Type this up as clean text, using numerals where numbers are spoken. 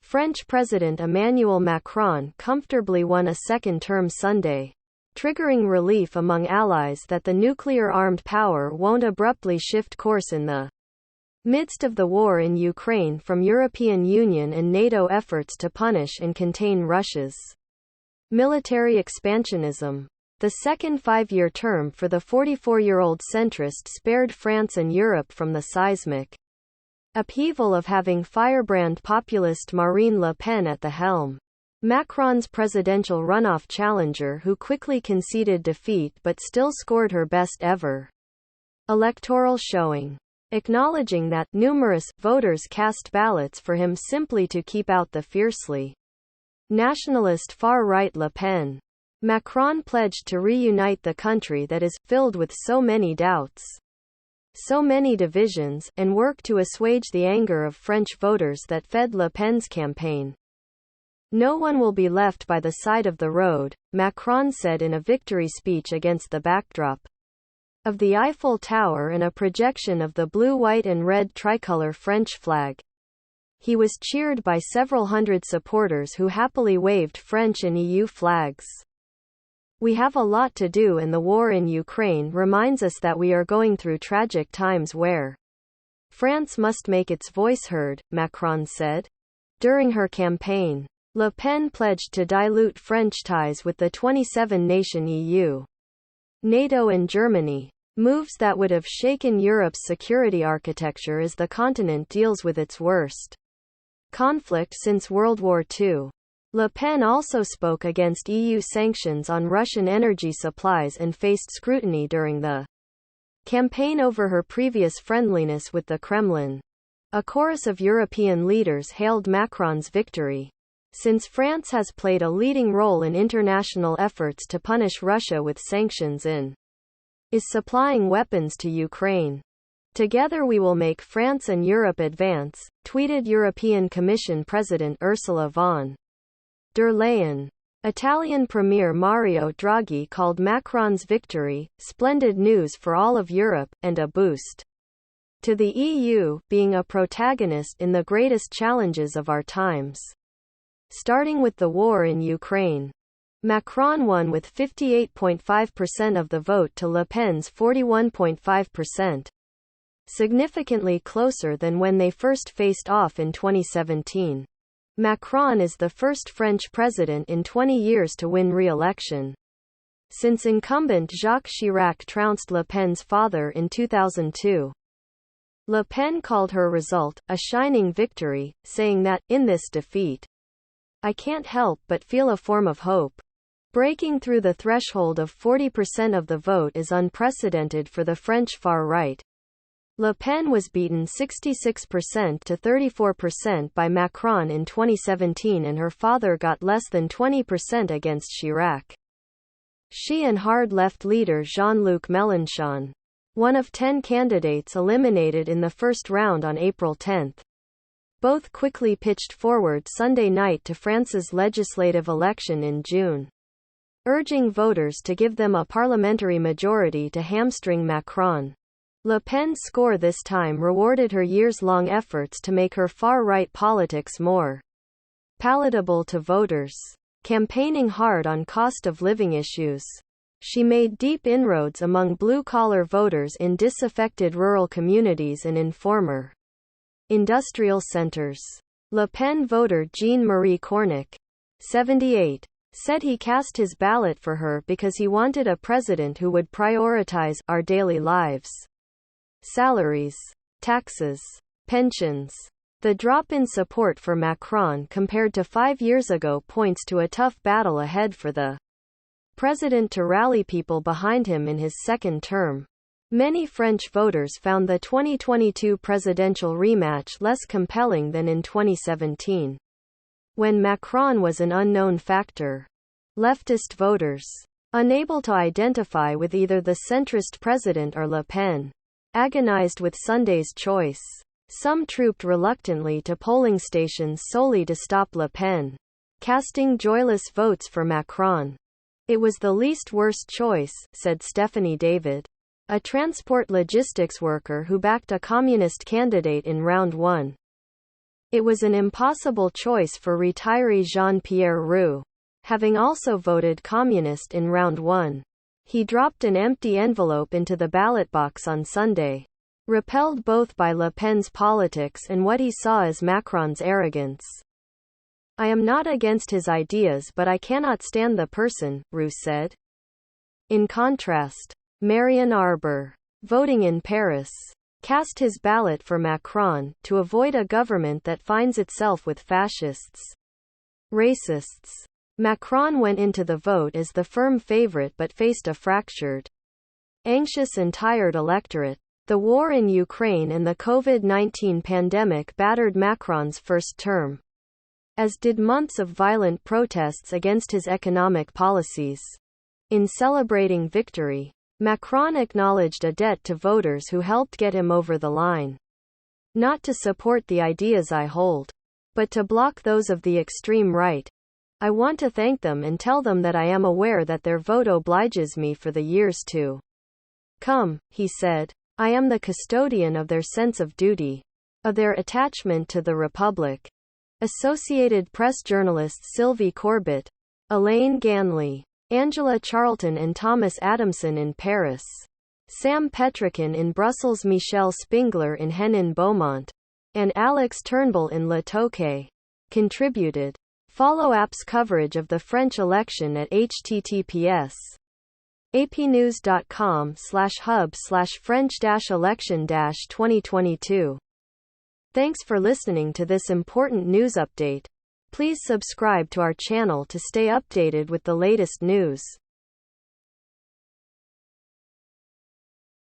French President Emmanuel Macron comfortably won a second term Sunday, triggering relief among allies that the nuclear-armed power won't abruptly shift course in the midst of the war in Ukraine from European Union and NATO efforts to punish and contain Russia's military expansionism. The second five-year term for the 44-year-old centrist spared France and Europe from the seismic upheaval of having firebrand populist Marine Le Pen at the helm. Macron's presidential runoff challenger, who quickly conceded defeat but still scored her best ever electoral showing, acknowledging that numerous voters cast ballots for him simply to keep out the fiercely nationalist far-right Le Pen. Macron pledged to reunite the country that is filled with so many doubts, so many divisions, and work to assuage the anger of French voters that fed Le Pen's campaign. No one will be left by the side of the road, Macron said in a victory speech against the backdrop of the Eiffel Tower and a projection of the blue, white and red tricolour French flag. He was cheered by several hundred supporters who happily waved French and EU flags. "We have a lot to do, and the war in Ukraine reminds us that we are going through tragic times where France must make its voice heard," Macron said. During her campaign, Le Pen pledged to dilute French ties with the 27-nation EU, NATO and Germany, moves that would have shaken Europe's security architecture as the continent deals with its worst conflict since World War II. Le Pen also spoke against EU sanctions on Russian energy supplies and faced scrutiny during the campaign over her previous friendliness with the Kremlin. A chorus of European leaders hailed Macron's victory, since France has played a leading role in international efforts to punish Russia with sanctions and is supplying weapons to Ukraine. "Together we will make France and Europe advance," tweeted European Commission President Ursula von der Leyen. Italian Premier Mario Draghi called Macron's victory "splendid news for all of Europe," and a boost to the EU being a protagonist in the greatest challenges of our times. Starting with the war in Ukraine, Macron won with 58.5% of the vote to Le Pen's 41.5%. Significantly closer than when they first faced off in 2017. Macron is the first French president in 20 years to win re-election, since incumbent Jacques Chirac trounced Le Pen's father in 2002. Le Pen called her result a shining victory, saying that, "In this defeat, I can't help but feel a form of hope. Breaking through the threshold of 40% of the vote is unprecedented for the French far-right." Le Pen was beaten 66% to 34% by Macron in 2017, and her father got less than 20% against Chirac. She and hard left leader Jean-Luc Mélenchon, one of 10 candidates eliminated in the first round on April 10. Both quickly pitched forward Sunday night to France's legislative election in June, urging voters to give them a parliamentary majority to hamstring Macron. Le Pen's score this time rewarded her years-long efforts to make her far-right politics more palatable to voters, campaigning hard on cost-of-living issues. She made deep inroads among blue-collar voters in disaffected rural communities and in former industrial centers. Le Pen voter Jean-Marie Cornic, 78, said he cast his ballot for her because he wanted a president who would prioritize our daily lives. Salaries, taxes, pensions. The drop in support for Macron compared to 5 years ago points to a tough battle ahead for the president to rally people behind him in his second term. Many French voters found the 2022 presidential rematch less compelling than in 2017, when Macron was an unknown factor. Leftist voters, unable to identify with either the centrist president or Le Pen, agonized with Sunday's choice. Some trooped reluctantly to polling stations solely to stop Le Pen, casting joyless votes for Macron. "It was the least worst choice," said Stephanie David, a transport logistics worker who backed a communist candidate in round one. It was an impossible choice for retiree Jean-Pierre Roux. Having also voted communist in round 1, he dropped an empty envelope into the ballot box on Sunday. Repelled both by Le Pen's politics and what he saw as Macron's arrogance. I am not against his ideas, but I cannot stand the person, Roux said. In contrast, Marion Arbour, voting in Paris, cast his ballot for Macron, to avoid a government that finds itself with fascists, racists. Macron went into the vote as the firm favorite but faced a fractured, anxious and tired electorate. The war in Ukraine and the COVID-19 pandemic battered Macron's first term, as did months of violent protests against his economic policies. In celebrating victory, Macron acknowledged a debt to voters who helped get him over the line. Not to support the ideas I hold, but to block those of the extreme right. I want to thank them and tell them that I am aware that their vote obliges me for the years to come, he said. I am the custodian of their sense of duty, of their attachment to the Republic. Associated Press journalists Sylvie Corbett, Elaine Ganley, Angela Charlton and Thomas Adamson in Paris, Sam Petrikin in Brussels, Michel Spengler in Henin-Beaumont, and Alex Turnbull in Le Touquet contributed. Follow AP's coverage of the French election at https apnews.com/hub/French-election-2022. Thanks for listening to this important news update. Please subscribe to our channel to stay updated with the latest news.